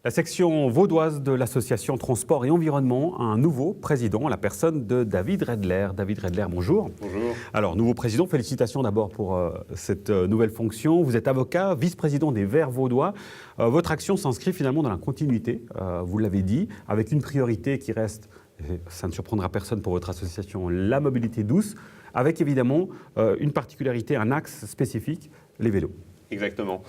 La section vaudoise de l'association Transport et Environnement a un nouveau président, la personne de David Redler. David Redler, bonjour. Bonjour. Alors, nouveau président, félicitations d'abord pour cette nouvelle fonction. Vous êtes avocat, vice-président des Verts vaudois. Votre action s'inscrit finalement dans la continuité, vous l'avez dit, avec une priorité qui reste, et ça ne surprendra personne pour votre association, la mobilité douce, avec évidemment une particularité, un axe spécifique, les vélos. Exactement.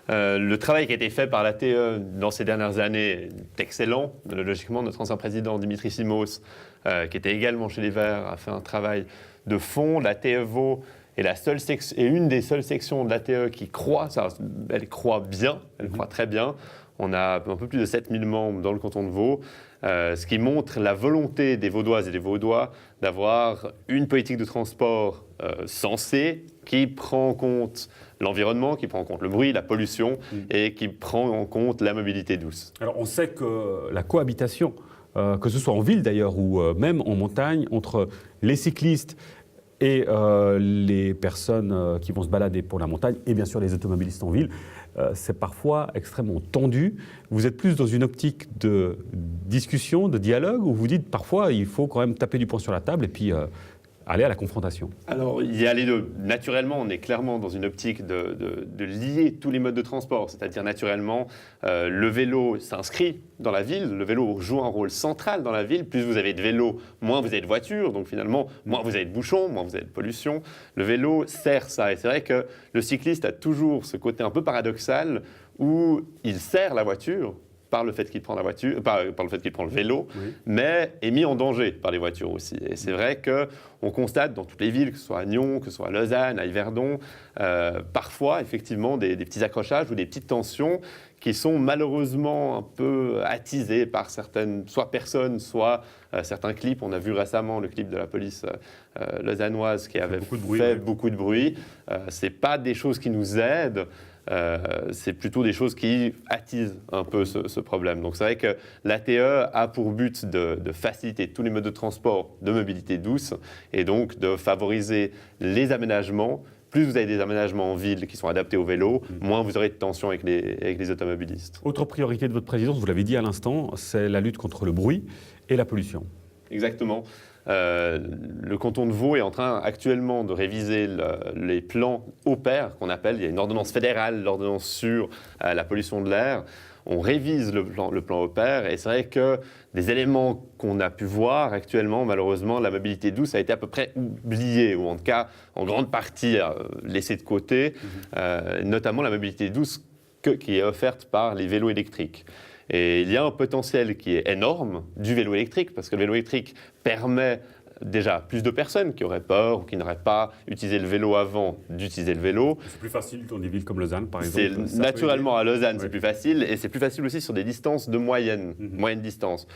Le travail qui a été fait par l'ATE dans ces dernières années est excellent. Logiquement, notre ancien président Dimitri Simos, qui était également chez les Verts, a fait un travail de fond. L'ATE Vaud est une des seules sections de l'ATE qui croît. Elle croît bien, elle croît très bien. On a un peu plus de 7000 membres dans le canton de Vaud, ce qui montre la volonté des Vaudoises et des Vaudois d'avoir une politique de transport sensée qui prend en compte l'environnement, qui prend en compte le bruit, la pollution et qui prend en compte la mobilité douce. Alors on sait que la cohabitation, que ce soit en ville d'ailleurs ou même en montagne, entre les cyclistes et les personnes qui vont se balader pour la montagne et bien sûr les automobilistes en ville, c'est parfois extrêmement tendu. Vous êtes plus dans une optique de discussion, de dialogue, où vous dites parfois il faut quand même taper du poing sur la table et puis aller à la confrontation. Alors, il y a les deux. Naturellement, on est clairement dans une optique de lier tous les modes de transport. C'est-à-dire, naturellement, le vélo s'inscrit dans la ville. Le vélo joue un rôle central dans la ville. Plus vous avez de vélos, moins vous avez de voitures. Donc, finalement, moins vous avez de bouchons, moins vous avez de pollution. Le vélo sert ça. Et c'est vrai que le cycliste a toujours ce côté un peu paradoxal où il sert la voiture par le fait qu'il prend la voiture, par le fait qu'il prend le vélo, mais est mis en danger par les voitures aussi. Et c'est vrai qu'on constate dans toutes les villes, que ce soit à Nyon, que ce soit à Lausanne, à Yverdon, parfois effectivement des petits accrochages ou des petites tensions qui sont malheureusement un peu attisées par certaines, soit personnes, soit certains clips. On a vu récemment le clip de la police lausannoise qui avait fait beaucoup de bruit. C'est pas des choses qui nous aident. C'est plutôt des choses qui attisent un peu ce problème. Donc c'est vrai que l'ATE a pour but de faciliter tous les modes de transport de mobilité douce et donc de favoriser les aménagements. Plus vous avez des aménagements en ville qui sont adaptés au vélo, moins vous aurez de tensions avec les automobilistes. Autre priorité de votre présidence, vous l'avez dit à l'instant, c'est la lutte contre le bruit et la pollution. Exactement. Le canton de Vaud est en train actuellement de réviser les plans OPER qu'on appelle. Il y a une ordonnance fédérale, l'ordonnance sur la pollution de l'air. On révise le plan OPER et c'est vrai que des éléments qu'on a pu voir actuellement, malheureusement, la mobilité douce a été à peu près oubliée ou en tout cas en grande partie laissée de côté, notamment la mobilité douce qui est offerte par les vélos électriques. Et il y a un potentiel qui est énorme du vélo électrique, parce que le vélo électrique permet déjà plus de personnes qui auraient peur ou qui n'auraient pas utilisé le vélo avant d'utiliser le vélo. C'est plus facile dans des villes comme Lausanne, par exemple. Naturellement, à Lausanne, c'est plus facile, et c'est plus facile aussi sur des distances de moyenne distance.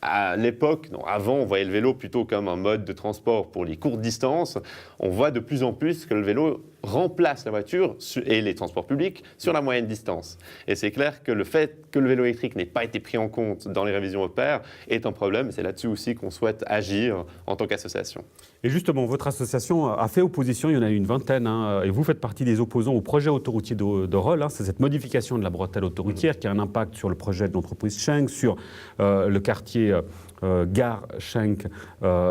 À l'époque, avant, on voyait le vélo plutôt comme un mode de transport pour les courtes distances. On voit de plus en plus que le vélo remplace la voiture et les transports publics sur la moyenne distance. Et c'est clair que le fait que le vélo électrique n'ait pas été pris en compte dans les révisions OPER est un problème. C'est là-dessus aussi qu'on souhaite agir en tant qu'association. Et justement, votre association a fait opposition, il y en a une vingtaine, et vous faites partie des opposants au projet autoroutier de Rolle. C'est cette modification de la bretelle autoroutière qui a un impact sur le projet de l'entreprise Schenck, sur le quartier Gare Schenck.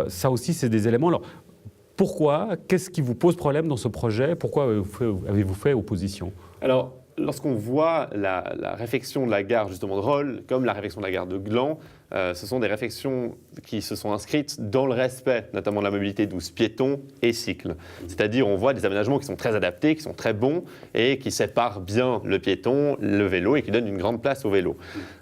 Ça aussi, c'est des éléments. Alors, pourquoi? Qu'est-ce qui vous pose problème dans ce projet? Pourquoi avez-vous fait opposition? Alors, lorsqu'on voit la réfection de la gare justement de Rolle, comme la réfection de la gare de Gland, ce sont des réfections qui se sont inscrites dans le respect, notamment de la mobilité douce, piétons et cycles. C'est-à-dire, on voit des aménagements qui sont très adaptés, qui sont très bons et qui séparent bien le piéton, le vélo et qui donnent une grande place au vélo.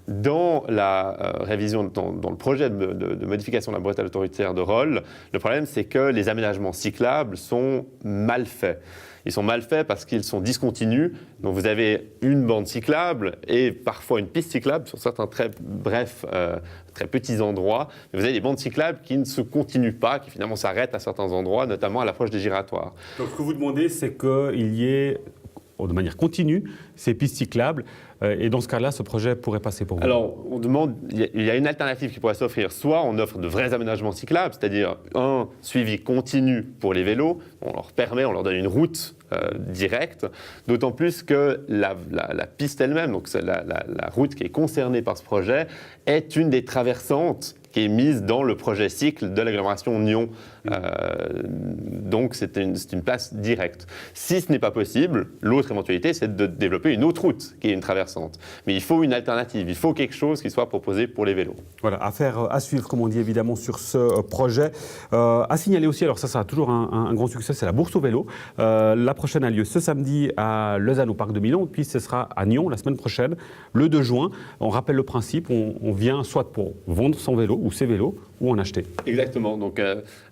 Dans la révision, dans le projet de modification de la bretelle autoroutière de Rolle, le problème, c'est que les aménagements cyclables sont mal faits. Ils sont mal faits parce qu'ils sont discontinus. Donc vous avez une bande cyclable et parfois une piste cyclable sur certains très brefs, très petits endroits. Mais vous avez des bandes cyclables qui ne se continuent pas, qui finalement s'arrêtent à certains endroits, notamment à l'approche des giratoires. Donc ce que vous demandez, c'est qu'il y ait de manière continue ces pistes cyclables. Et dans ce cas-là, ce projet pourrait passer pour vous? Alors, on demande, il y a une alternative qui pourrait s'offrir. Soit on offre de vrais aménagements cyclables, c'est-à-dire un suivi continu pour les vélos. On leur permet, on leur donne une route directe, d'autant plus que la piste elle-même, donc la route qui est concernée par ce projet, est une des traversantes qui est mise dans le projet cycle de l'agglomération Nyon. Donc c'est une place directe. Si ce n'est pas possible, l'autre éventualité, c'est de développer une autre route qui est une traversante. Mais il faut une alternative, il faut quelque chose qui soit proposé pour les vélos. Voilà, à suivre, comme on dit évidemment, sur ce projet. À signaler aussi, alors ça sera toujours un grand succès, c'est la bourse au vélo. La prochaine a lieu ce samedi à Lausanne au Parc de Milan, puis ce sera à Nyon la semaine prochaine, le 2 juin. On rappelle le principe, on vient soit pour vendre son vélo ou ses vélos, ou en acheter. Exactement. Donc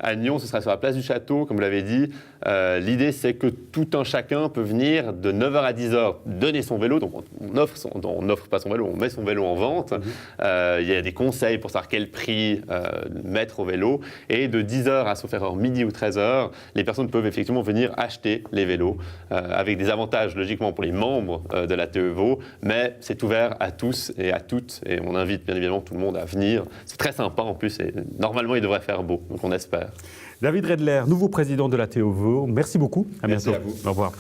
à Nyon, ce sera sur la place du Château, comme vous l'avez dit. L'idée, c'est que tout un chacun peut venir de 9h à 10h donner son vélo. Donc on n'offre pas son vélo, on met son vélo en vente. Il y a des conseils pour savoir quel prix mettre au vélo. Et de 10h à sauf erreur midi ou 13h, les personnes peuvent effectivement venir acheter les vélos avec des avantages logiquement pour les membres de la TEVO, mais c'est ouvert à tous et à toutes. Et on invite bien évidemment tout le monde à venir. C'est très sympa en plus et normalement il devrait faire beau, donc on espère. David Redler, nouveau président de la TEVO, merci beaucoup. À bientôt. Merci à vous. Au revoir.